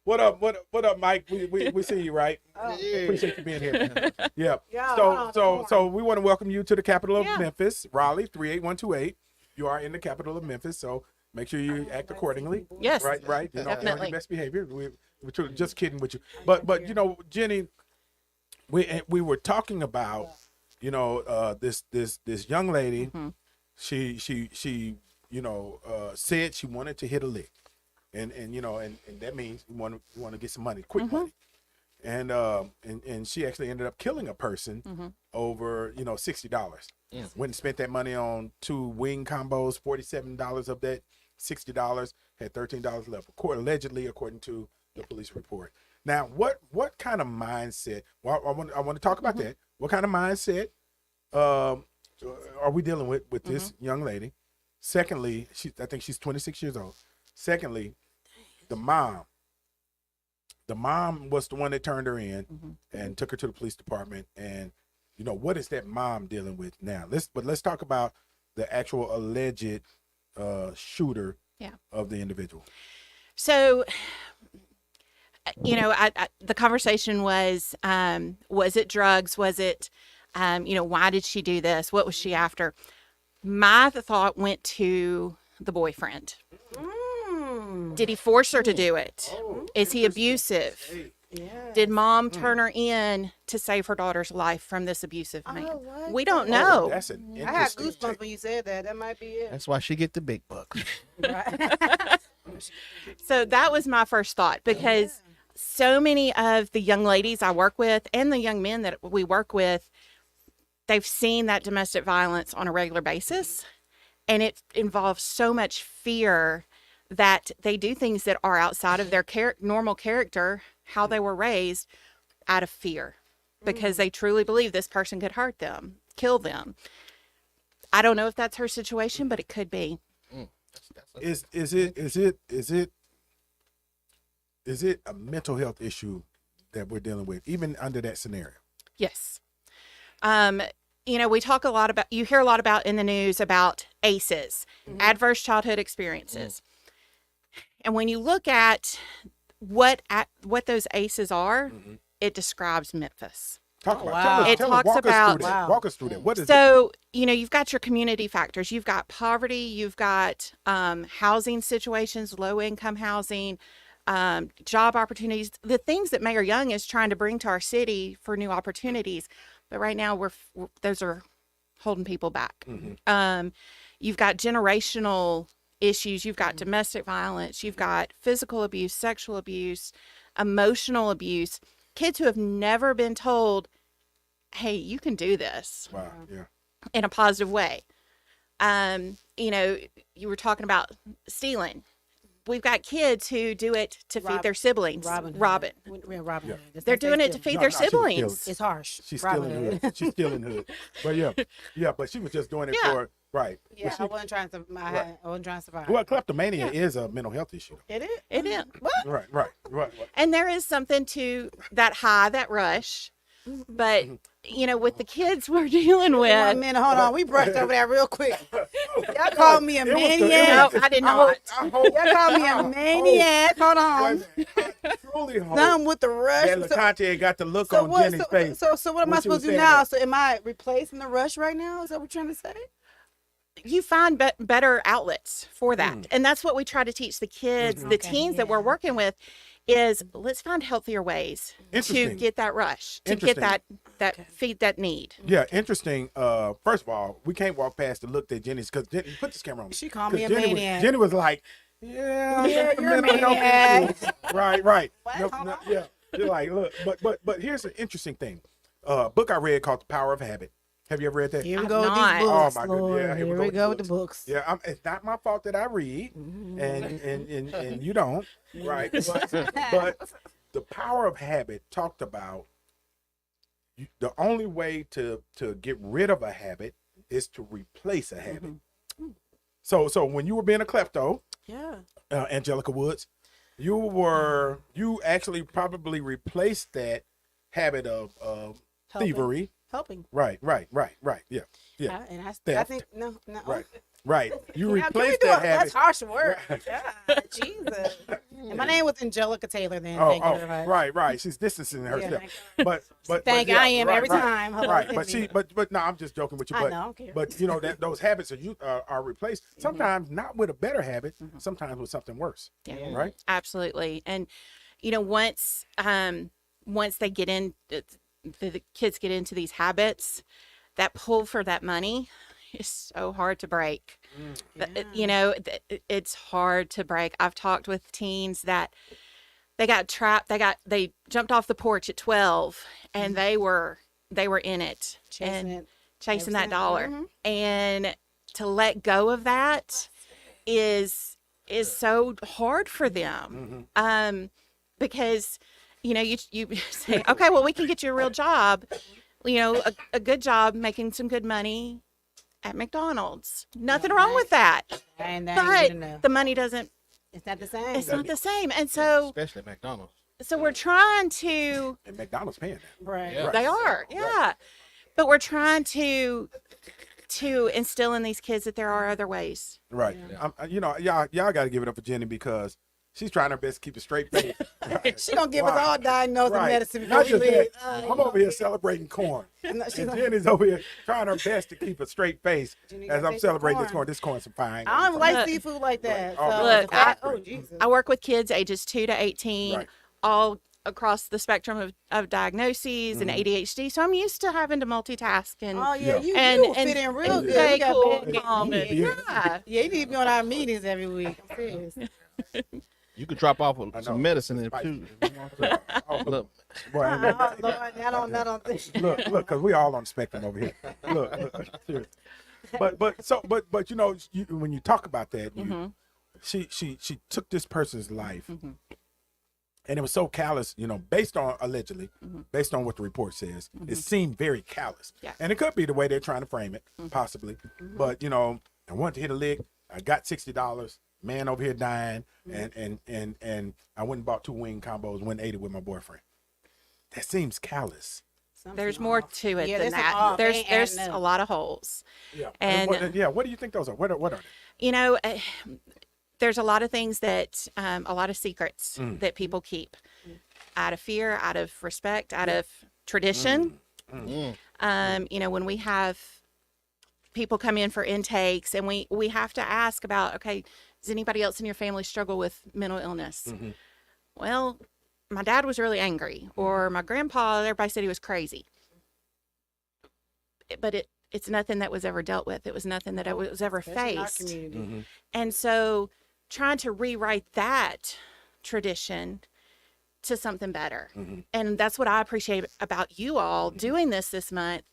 What up, Mike? We see you, right? Appreciate you being here. Yeah. Yeah, hold on, So we want to welcome you to the capital of Yeah. Memphis, Raleigh, 38128. You are in the capital of Memphis, so make sure you act accordingly. Yes. Right. You know, on Definitely. your best behavior. We're just kidding with you. But Jenny, we were talking about, this young lady. Mm-hmm. She said she wanted to hit a lick. And that means you want to get some money, quick money, and she actually ended up killing a person over $60. Yeah. Went and spent that money on 2 wing combos, $47 of that $60, had $13 left, allegedly, according to the police report. Now, what kind of mindset? Well, I want to talk about that. What kind of mindset are we dealing with this young lady? Secondly, I think she's 26 years old. Secondly, the mom was the one that turned her in and took her to the police department. And what is that mom dealing with now? Let's talk about the actual alleged shooter of the individual. So, the conversation was it drugs? Was it, why did she do this? What was she after? My thought went to the boyfriend. Did he force her to do it? Is he abusive? Did mom turn her in to save her daughter's life from this abusive man? like We don't know. That's an I had interesting goosebumps take. when you said that. That might be it. That's why she get the big bucks. Right. So that was my first thought, because so many of the young ladies I work with and the young men that we work with, they've seen that domestic violence on a regular basis, and it involves so much fear that they do things that are outside of their normal character, how they were raised, out of fear. because they truly believe this person could hurt them, kill them. I don't know if that's her situation, but it could be. Is it a mental health issue that we're dealing with, even under that scenario? Yes. We talk a lot about, you hear a lot about in the news about ACEs, adverse childhood experiences. And when you look at what those ACEs are, it describes Memphis. Talk about wow. It talks about- walk us through that. What is it? So, you've got your community factors. You've got poverty. You've got housing situations, low income housing, job opportunities, the things that Mayor Young is trying to bring to our city for new opportunities. But right now, those are holding people back. You've got generational issues. You've got domestic violence. You've got physical abuse, sexual abuse, emotional abuse. Kids who have never been told, hey, you can do this Wow. Yeah. in a positive way. You were talking about stealing. We've got kids who do it to feed their siblings. Robin. Yeah. They're doing it to feed their she was stealing. siblings. It's harsh. She's Robin stealing Hood. hood. She's stealing hood. But yeah, but she was just doing it Yeah. for right. Yeah, But she- I wasn't trying to. I wasn't trying to survive. well, kleptomania is a mental health issue. It is. It is. Right. And there is something to that high, that rush. But, with the kids we're dealing 1 with. minute, hold on. We brushed over that real quick. Y'all called me a It was the- maniac. No, I did not. I hope Y'all called me a maniac. Hold on. I truly hope Done with the rush. that LaConte got the look on what? Jenny's face. So what am when I she was supposed to do saying now? that. So am I replacing the rush right now? Is that what you're trying to say? You find better outlets for that. And that's what we try to teach the kids, the teens that we're working with, is let's find healthier ways to Interesting. get that rush, to get that feed that need. Yeah, interesting. First of all, we can't walk past the look that Jenny's, because Jenny, put this camera on me. She called 'Cause me a Jenny maniac. Jenny was like, yeah, Yeah, you're a mental health maniac. issues. Right. What? No, Hold on. yeah, you're like, look, but here's an interesting thing. Book I read called The Power of Habit. Have you ever read that? Here we I've go with not. these books. Oh, my goodness. Lord. Yeah, here we go with the books. Yeah, it's not my fault that I read, and you don't, right? But The Power of Habit talked about the only way to get rid of a habit is to replace a habit. So when you were being a klepto, Yeah. Angelika Woods, you actually probably replaced that habit of Helping. thievery. Helping. Right. Yeah. And I Theft. think no. Right. You Yeah, can we replaced do that it? habit. That's harsh word. Right. Yeah, Jesus. And my name was Angelika Taylor then. Thank you very much. right. She's distancing herself. Yeah. But Thank yeah, I am every right. time. Hello, Right, Cindy. but no, I'm just joking with you. I But know, I don't care. but that those habits are replaced sometimes not with a better habit, sometimes with something worse. Yeah. Right. Absolutely. And once they get in, the kids get into these habits, that pull for that money is so hard to break. It's hard to break. I've talked with teens that they got trapped. They jumped off the porch at 12 and they were in it chasing that dollar. And to let go of that is so hard for them. Because you say, okay, well, we can get you a real job, a good job making some good money at McDonald's. Nothing wrong with that. And that ain't good But enough. the money doesn't, It's not the same. it's not the same. And so Especially at McDonald's. we're trying to, And McDonald's paying that. Right. Yeah. they are, yeah. But we're trying to instill in these kids that there are other ways. Right. Y'all got to give it up for Jenny because she's trying her best to keep a straight face. She gonna give us Wow. all diagnosed Right. medicine before Not we just leave. that. I'm over here celebrating corn. No, she's And like, Jenny's over here trying her best to keep a straight face Jenny as got I'm taste celebrating corn. this corn. This corn's some fine. I don't like Look. seafood like that. Right. So Look, oh Jesus. I work with kids ages 2 to 18, Right. all across the spectrum of diagnoses and ADHD. So I'm used to having to multitask and Oh yeah, you and will fit in real and good. stay We got cool, bad- calm, and- Yeah. yeah. Yeah, you need to be on our meetings every week. I'm serious. You could drop off I know. some medicine in Spicy. too. Oh, Look, boy, Oh, Lord, I don't think. look, because we all on the spectrum over here. Look, seriously. But when you talk about that, she took this person's life And it was so callous, you know, based on allegedly, based on what the report says, it seemed very callous. Yeah. And it could be the way they're trying to frame it, possibly. But, you know, I wanted to hit a lick. I got $60. Man over here dying. And I went and bought 2 wing combos, went and ate it with my boyfriend. That seems callous. There's more to it Yeah, than there's some that. off. There's Ain't there's adding up. a lot of holes. Yeah. And- What do you think those are? What are they? You know, there's a lot of things that, a lot of secrets that people keep out of fear, out of respect, out of tradition. You know, when we have people come in for intakes and we have to ask about, okay, does anybody else in your family struggle with mental illness? Well, my dad was really angry, or my grandpa, everybody said he was crazy. But it's nothing that was ever dealt with. It was nothing that was ever Especially in our faced. community. And so trying to rewrite that tradition to something better. And that's what I appreciate about you all doing this month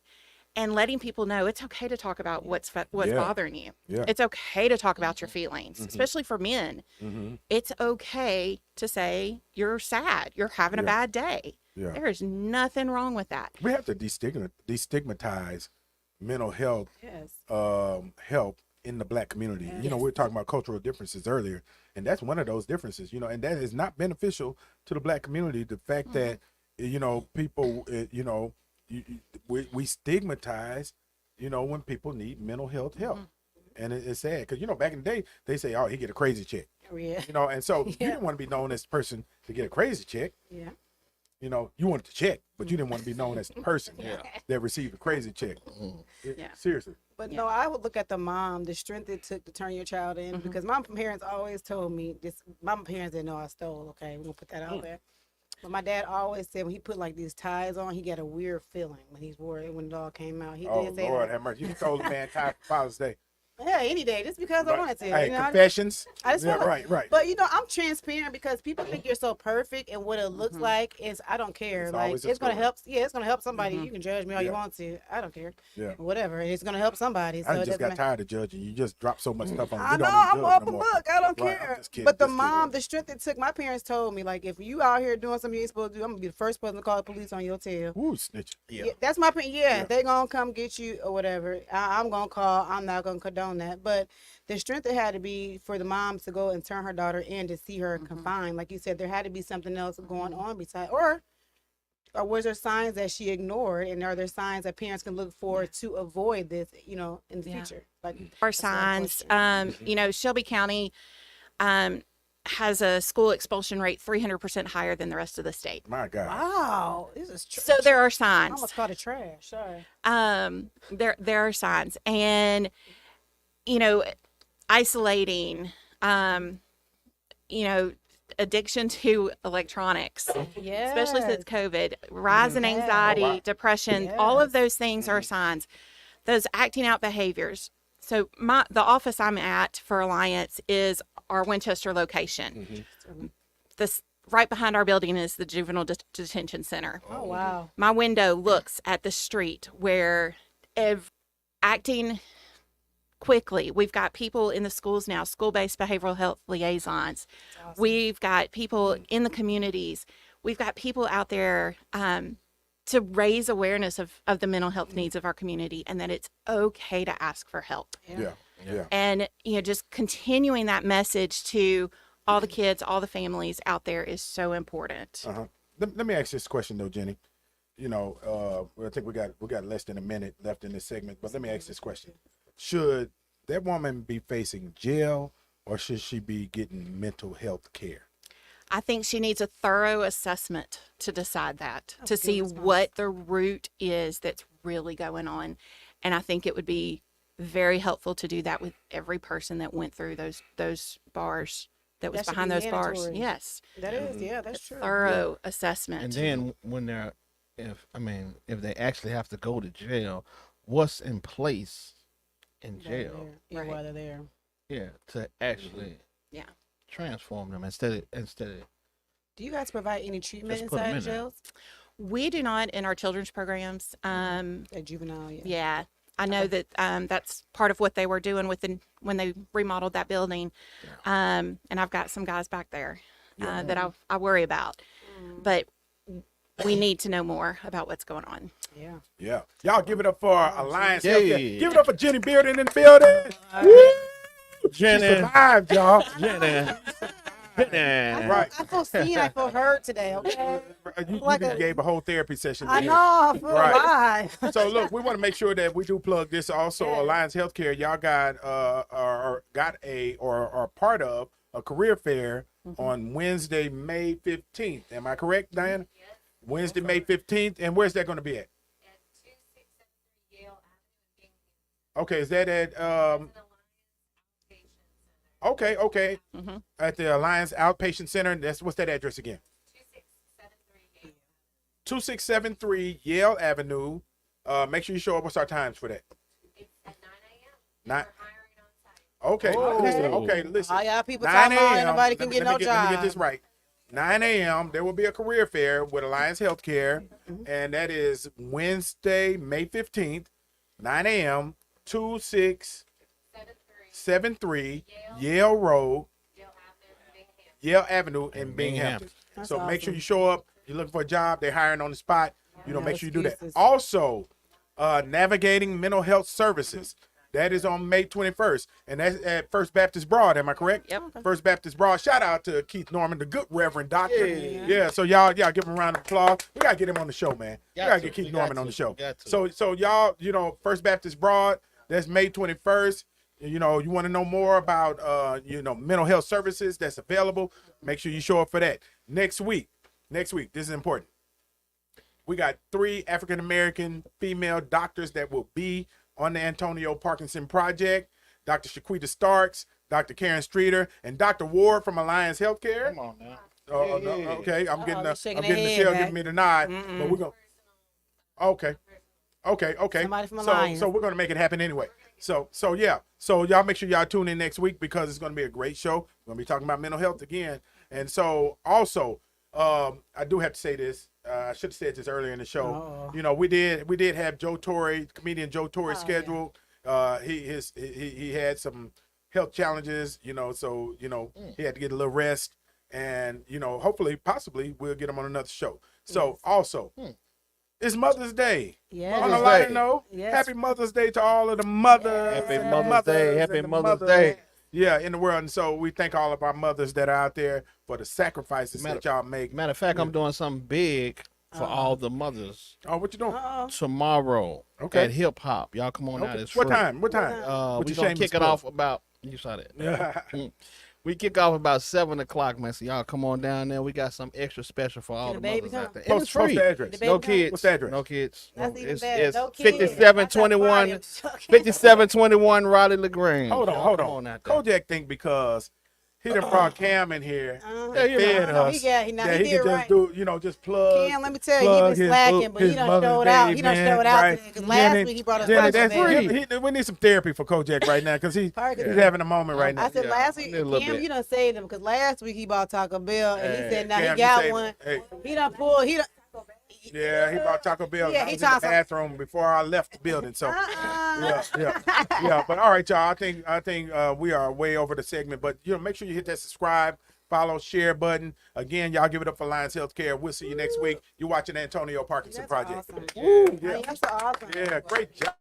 and letting people know it's okay to talk about what's Yeah. bothering you. Yeah. It's okay to talk about your feelings, especially for men. It's okay to say you're sad, you're having a bad day. Yeah. There's nothing wrong with that. We have to destigmatize mental health Yes. help in the Black community. You know, we were talking about cultural differences earlier, and that's one of those differences, you know, and that is not beneficial to the Black community. The fact that, you know, people, you know, we stigmatize, you know, when people need mental health help. And it's sad because, you know, back in the day, they say, oh, he get a crazy check, Oh, yeah. you know, and so you didn't want to be known as the person to get a crazy check. Yeah. You know, you wanted to check, but you didn't want to be known as the person that received a crazy check. Yeah. Seriously. But no, I would look at the mom, the strength it took to turn your child in, because my parents always told me this. My parents didn't know I stole. Okay, we're gonna put that out there. But my dad always said when he put like these ties on, he got a weird feeling when he wore it when it all came out. He Oh, did say Lord that. have mercy. You told the man time for Father's Day. Yeah, any day, just because I wanted to. Hey, you know, confessions. I just Yeah, wanna- right. But you know, I'm transparent because people think you're so perfect, and what it looks like is I don't care. It's like always a it's gonna story. help. Yeah, it's gonna help somebody. You can judge me all you Yeah. want to. I don't care. Yeah. Whatever. It's gonna help somebody. So I it just doesn't got matter. tired of judging. You just drop so much stuff on me. I We know, don't I'm even judge open no more. book. I don't Right, I'm care. just kidding, But the just kidding. mom, the strength it took, my parents told me, like, if you out here doing something you ain't supposed to do, I'm gonna be the first person to call the police on your tail. Ooh, snitch. Yeah, that's my parents. Yeah, Yeah. they gonna come get you or whatever. I'm gonna call. I'm not gonna condone that. But the strength it had to be for the mom to go and turn her daughter in to see her confined. Like you said, there had to be something else going on beside, or was there signs that she ignored, and are there signs that parents can look for to avoid this, you know, in the Yeah. future? Like Our that's my signs, question. you know, Shelby County has a school expulsion rate 300% higher than the rest of the state. My God. Wow, this is So there are I signs. almost called it trash. Sorry. There are signs, and you know, isolating, you know, addiction to electronics, Yeah. especially since COVID, rise in Yeah. anxiety, Oh, wow. depression, all of Yes. those things are signs. Those acting out behaviors. So the office I'm at for Alliance is our Winchester location. This right behind our building is the juvenile detention center. Oh wow. My window looks at the street where acting quickly. We've got people in the schools now, school-based behavioral health liaisons. Awesome. We've got people in the communities. We've got people out there to raise awareness of the mental health needs of our community, and that it's okay to ask for help. Yeah. And, you know, just continuing that message to all the kids, all the families out there is so important. Uh-huh. Let me ask this question though, Jenny. You know, I think we got less than a minute left in this segment, but let me ask this question. Should that woman be facing jail, or should she be getting mental health care? I think she needs a thorough assessment to decide that, to a good see response. what the root is that's really going on. And I think it would be very helpful to do that with every person that went through those bars, that was That should behind be those bars. mandatory. Yes. That is, yeah, that's true. Thorough assessment. And then when they're, if they actually have to go to jail, what's in place in While they're jail? there. Yeah, Right. while they're there. Yeah, to actually Yeah. transform them instead of Do you guys provide any treatment Just put 'em inside in there. jails? We do not in our children's programs. At juvenile, yeah. Yeah. I know that that's part of what they were doing when they remodeled that building. And I've got some guys back there that I worry about. But we need to know more about what's going on. Yeah. Yeah. Y'all give it up for Alliance Yeah. Healthcare. Give it up for Jenny Bearden in the building. Woo! She Jenny. survived, y'all. Jenny. Jenny. Right. I feel seen. I feel heard today. Okay. You Like just a- gave a whole therapy session. I today. know. I feel Right. alive. So look, we want to make sure that we do plug this also. Yeah. Alliance Healthcare, y'all got are part of a career fair on Wednesday, May 15th. Am I correct, Diana? Yes. Wednesday, May 15th. And where's that going to be at? At 2673 Yale Avenue. Okay, is that at okay. At the Alliance Outpatient Center. What's that address again? 2673 Yale Avenue. 2673 Yale Avenue. Make sure you show up. What's our times for that? It's at 9 a.m. Nine- We're hiring on site. Okay. Oh. Listen, okay, listen. All y'all people 9 talking about a.m. nobody can get no Let me job. get this right. 9 a.m. There will be a career fair with Alliance Healthcare, and that is Wednesday, May 15th, 9 a.m. 2673 Yale Road, Yale Avenue in Binghamton. That's So make sure awesome. you show up. You're looking for a job. They're hiring on the spot. You know, No make sure you do that. excuses. Also, navigating mental health services. That is on May 21st, and that's at First Baptist Broad. Am I correct? Yep. First Baptist Broad. Shout out to Keith Norman, the good Reverend Doctor. Yeah. So y'all give him a round of applause. We gotta get him on the show, man. We gotta get Keith Norman on the show. So y'all, First Baptist Broad. That's May 21st. You want to know more about mental health services that's available. Make sure you show up for that. Next week, this is important. We got 3 African American female doctors that will be on the Antonio Parkinson Project. Dr. Shaquita Starks, Dr. Karen Streeter, and Dr. Ward from Alliance Healthcare. Come on now. Okay, I'm getting the shaking I'm their getting the head, shell right? giving me the nod, but we're gonna. Okay. Somebody from So Alliance. we're gonna make it happen anyway. So yeah. So y'all make sure y'all tune in next week because it's gonna be a great show. We're gonna be talking about mental health again, and so also I do have to say this. I should have said this earlier in the show. Uh-oh. We did have comedian Joe Torre scheduled. He had some health challenges, so he had to get a little rest, and possibly we'll get him on another show. So also, it's Mother's Day. Yes. On a Mother's lighter Day. note, Yes. Happy Mother's Day to all of the mothers. Happy and the Mother's Day. mothers Happy and the Mother's mothers. Day. Yeah, in the world. And so we thank all of our mothers that are out there for the sacrifices that y'all make. Matter of fact, I'm doing something big for all the mothers Oh, what you doing? tomorrow Okay. at Hip Hop. Y'all come on out. Okay. It's What free. time? What time? We're your gonna shameless kick it plug? off about. You saw that. We kick off about 7:00, man. So y'all come on down there. We got some extra special for all the the baby mothers come? out there. And it's Post free. the address. The baby No come? kids. What's the address? No kids. That's even it's better. it's No kids. 5721 That's a party. 5721 Raleigh LaGrange. Hold Y'all on. come on out there. Kojak think because he done brought Cam in here and Yeah, you fed know. us He got- he- now that he he did could right. just do, just plug. Cam, let me tell you, plug he been slacking, but he his done Mother's showed out. Day He done event, showed out right? today, 'cause last week he brought us Jenny, lunch that's event. we need some therapy for Kojak right now because he's Parkinson. having a moment right now. I said Yeah, last I week, need a little Cam, bit. you done saved him because last week he bought Taco Bell and he said now Cam, he you got saved- one. hey. He done pulled. He done. Yeah, he bought Taco Bell. Yeah, I he was in the tossed some- bathroom before I left the building. So yeah. But all right, y'all. I think we are way over the segment. But make sure you hit that subscribe, follow, share button. Again, y'all give it up for Alliance Healthcare. We'll see you next week. You're watching Antonio Parkinson That's Project. awesome. Woo, Yeah. yeah. That's awesome. Yeah, great job.